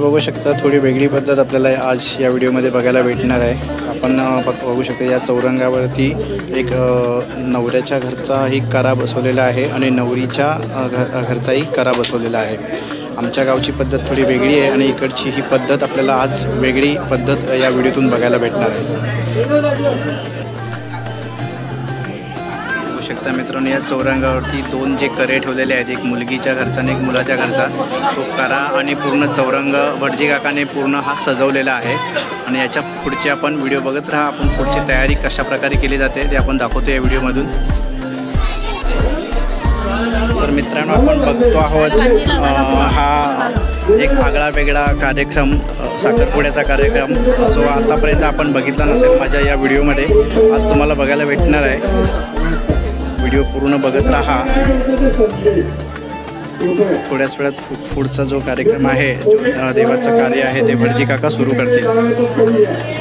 बघू शकता थोडी वेगळी पद्धत आपल्याला आज या व्हिडिओमध्ये बघायला भेटणार आहे। आपण बघू शकता या चौरंगावरती एक नवऱ्याच्या घरचाही करा बसवलेला आहे आणि नवरीच्या घरचाही करा बसवलेला आहे। आमच्या गावची पद्धत थोडी वेगळी आहे आणि इकडची ही पद्धत आपल्याला आज वेगळी पद्धत या व्हिडिओतून बघायला भेटणार आहे। शकता मित्रांनो या चौरंगावरती दोन जे करे ठेवलेले आहेत, एक मुलगीच्या घरचा आणि एक मुलाच्या घरचा, तो करा आणि पूर्ण चौरंग भटजी काकाने पूर्ण हा सजवलेला आहे। आणि याच्या पुढचे आपण व्हिडिओ बघत राहा, आपण पुढची तयारी कशा प्रकारे केली जाते ते आपण दाखवतो या व्हिडिओमधून। तर मित्रांनो आपण बघतो आहोत हा एक आगळा वेगळा कार्यक्रम, साखरपुड्याचा कार्यक्रम जो आतापर्यंत आपण बघितला नसेल माझ्या या व्हिडिओमध्ये, आज तुम्हाला बघायला भेटणार आहे। व्हिडिओ पूर्ण बघत राहा। थोड्याच वेळात पुढचा जो कार्यक्रम आहे, देवाचं कार्य आहे ते भटजी काका सुरू करतील।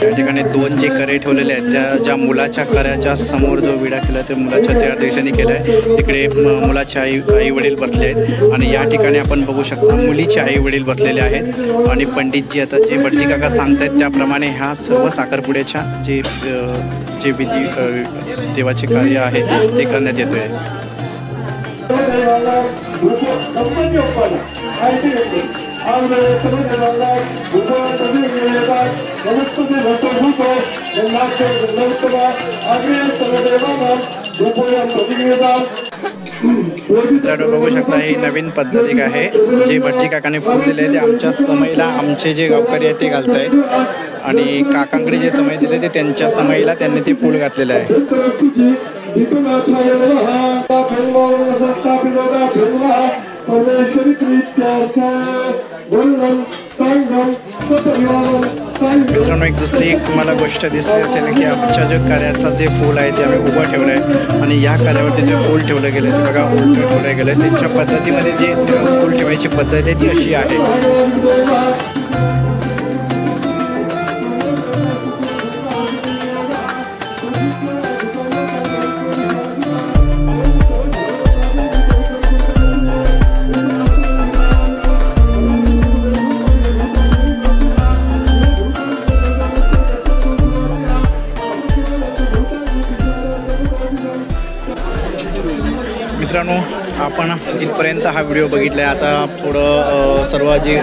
या ठिकाणी दोन जे करे ठेवलेले आहेत त्या ज्या मुलाच्या कराच्या समोर जो विडा केला ते मुलाच्या त्या दिशेने केला आहे, तिकडे मुलाचे आई वडील बसले आहेत आणि या ठिकाणी आपण बघू शकता मुलीचे आई वडील बसलेले आहेत आणि पंडितजी आता जे भटजी काका सांगतायत त्याप्रमाणे ह्या सर्व साखरपुड्याच्या जे विधी देवाचे कार्य आहे ते करण्यात येतोय। मित्रांनो बघू शकता ही नवीन पद्धती आहे, जे भटजी काकाने फूल दिले ते आमच्या समईला आमचे जे गावकरी आहेत ते घालतायत आणि काकांकडे जे समय दिले ते त्यांच्या समईला त्यांनी ते फूल घातलेलं आहे। मित्रांनो एक दुसरी तुम्हाला गोष्ट दिसली असेल की आमच्या जो कार्याचा जे फूल आहे ते आम्ही उभं ठेवलं आहे आणि या कार्यावरती जे फूल ठेवलं गेलं ते बघा उलटं ठेवलं गेलं। त्यांच्या पद्धतीमध्ये जे फूल ठेवायची पद्धत आहे ती अशी आहे। मित्रांनो आपण इथपर्यंत हा व्हिडिओ बघितला आहे। आता थोडं सर्व जी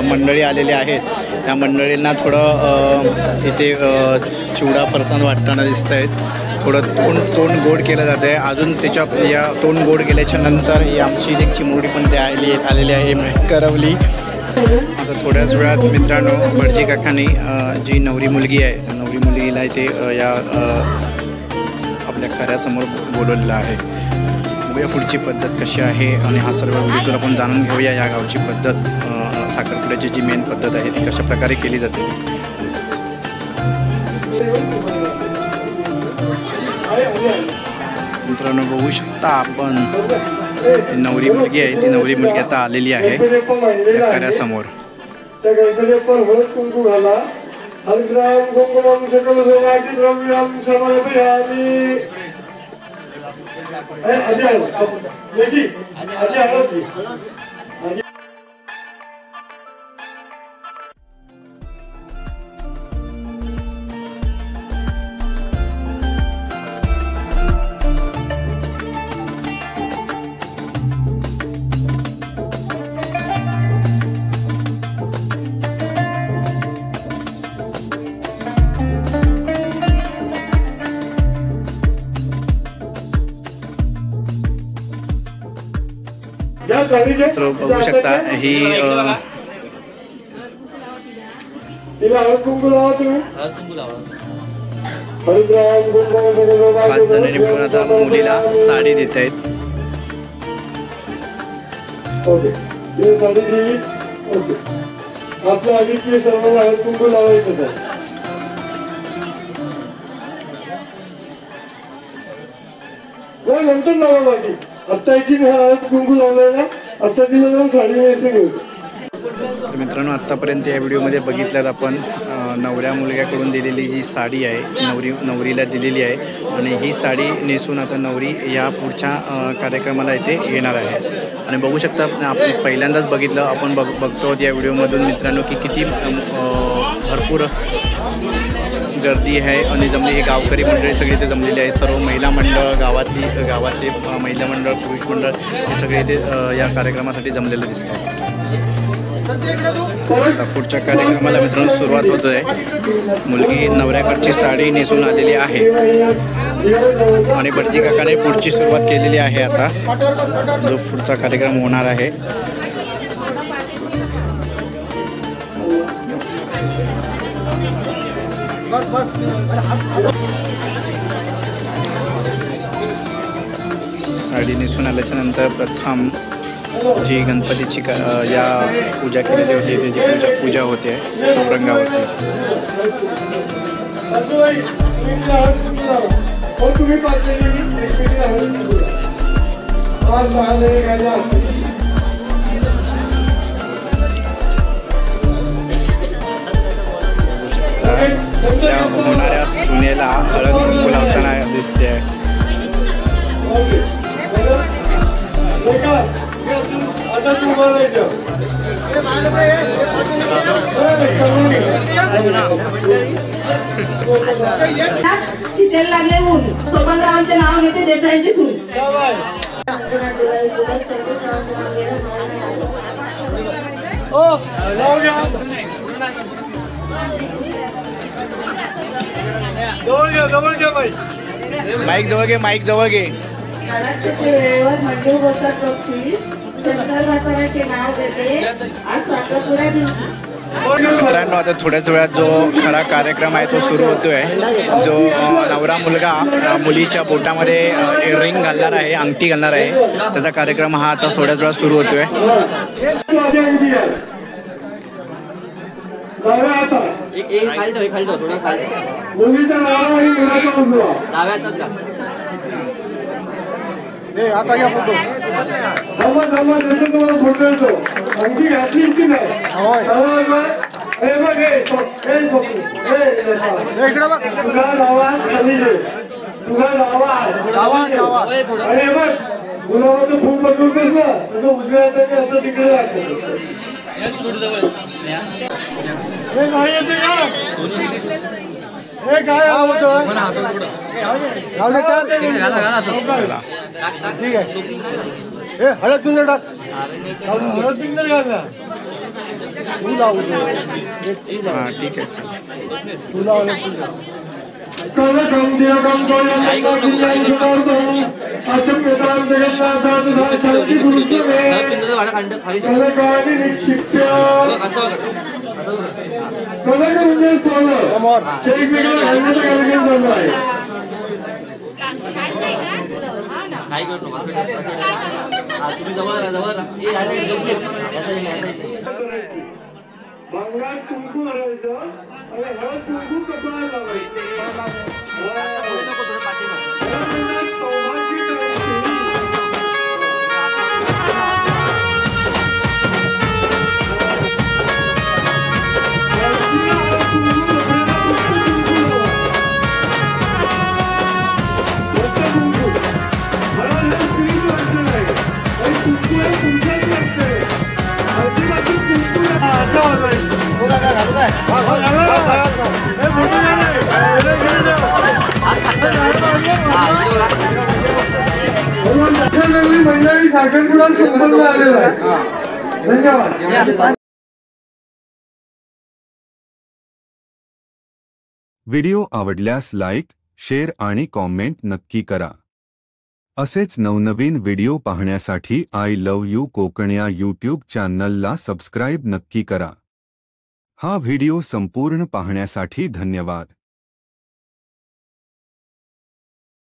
मंडळी आलेली आहेत त्या मंडळींना थोडं इथे चिवडा फरसाण वाटताना दिसत आहेत। थोडं तोंड गोड केलं जातं आहे। अजून त्याच्या या तोंड गोड केल्याच्या नंतर ही आमची इथे चिमुरडी पण ते आलेली आहे करवली। आता थोड्याच वेळात मित्रांनो भटजी काकांनी जी नवरी मुलगी आहे त्या नवरी मुलगीला इथे या आपल्या खऱ्यासमोर बोलवलेलं आहे। बघूया पुढची पद्धत कशी आहे आणि हा सर्व व्हिडिओतून आपण जाणून घेऊया या गावची पद्धत, साखरपुड्याची जी मेन पद्धत आहे ती कशा प्रकारे केली जाते। मित्रांनो बघू शकता आपण नवरी मुलगी आहे, ती नवरी मुलगी आता आलेली आहे खऱ्यासमोर। तर बघू शकता ही 5 जणांनी मिळून आता मुलीला साडी देत आहेत। आपल्या आधीचे सर्व आहेत कुंकू लावायचं आहे. नंतर लावा बाकी आता एक कुंकू लावलाय ना आता तिला जाऊन साडी वैसे घेऊ. मित्रांनो आत्तापर्यंत या व्हिडिओमध्ये बघितल्यात आपण नवऱ्या मुलग्याकडून दिलेली जी साडी आहे नवरीला दिलेली आहे आणि ही साडी नेसून आता नवरी या पुढच्या कार्यक्रमाला इथे येणार आहे. आणि बघू शकता आपण पहिल्यांदाच बघितलं आपण बघतो या व्हिडिओमधून मित्रांनो की किती भरपूर गर्दी आहे आणि जमली ही गावकरी मंडळी सगळी इथे जमलेली आहे. सर्व महिला मंडळ गावातले महिला मंडळ पुरुष मंडळ हे सगळे इथे या कार्यक्रमासाठी जमलेले दिसतात. आता पुढच्या कार्यक्रमाला मित्रांनो सुरुवात होत आहे. मुलगी नवऱ्याकडची साडी नेसून आलेली आहे आणि भटजी काकाने पुढची सुरुवात केलेली आहे. आता जो पुढचा कार्यक्रम होणार आहे साडी नेसून आल्याच्या नंतर प्रथम जी गणपतीची या पूजा केलेली होती त्याची पूजा होते चौरंगावरती. त्या होणाऱ्या सुनेला हळद कुंकू लावताना दिसते. शीतेल लागले ऊन सोपानरावांचे नाव घेते देसाईंची सून. माईक जवळ घे माईक जवळ घे. वेळेवर मंडळ बोलतात पक्षी शंकर वातावरणाचे नाव देते आज साखरपुडा दिवशी. मित्रांनो आता थोड्याच वेळात जो खरा कार्यक्रम आहे तो सुरू होतोय. जो नवरा मुलगा मुलीच्या बोटामध्ये रिंग घालणार आहे अंगठी घालणार आहे त्याचा कार्यक्रम हा आता थोड्याच वेळात सुरू होतोय. आता घ्या फोटो. फोटो येतो आणखी घातली की नाही इकडे बघ तुझा नावा खाली तुझा नावा अरे बघ गुलाबाचं फूल पकडतोस ना तसं उजव्या हाताने असं तिकडे लागतं. हे काय होतं ठीक आहे. हे हळद पिंजर टाक हळद पिंजर घाल तू लावू ठीक आहे तू लाव. समोर काय करतो तुम्ही जवळ जवळ भांगात कुंकू भरायचं आणि हळद कुंकू कपाळाला लावायचं. मंडळी साखरपुडा संपन्न झालेला आहे. धन्यवाद. व्हिडिओ आवडल्यास लाईक, शेअर आणि कॉमेंट नक्की करा. असेच नवनवीन व्हिडिओ पाहण्यासाठी आय लव्ह यू कोकण या यूट्यूब चॅनलला सबस्क्राईब नक्की करा. हा व्हिडिओ संपूर्ण पाहण्यासाठी धन्यवाद.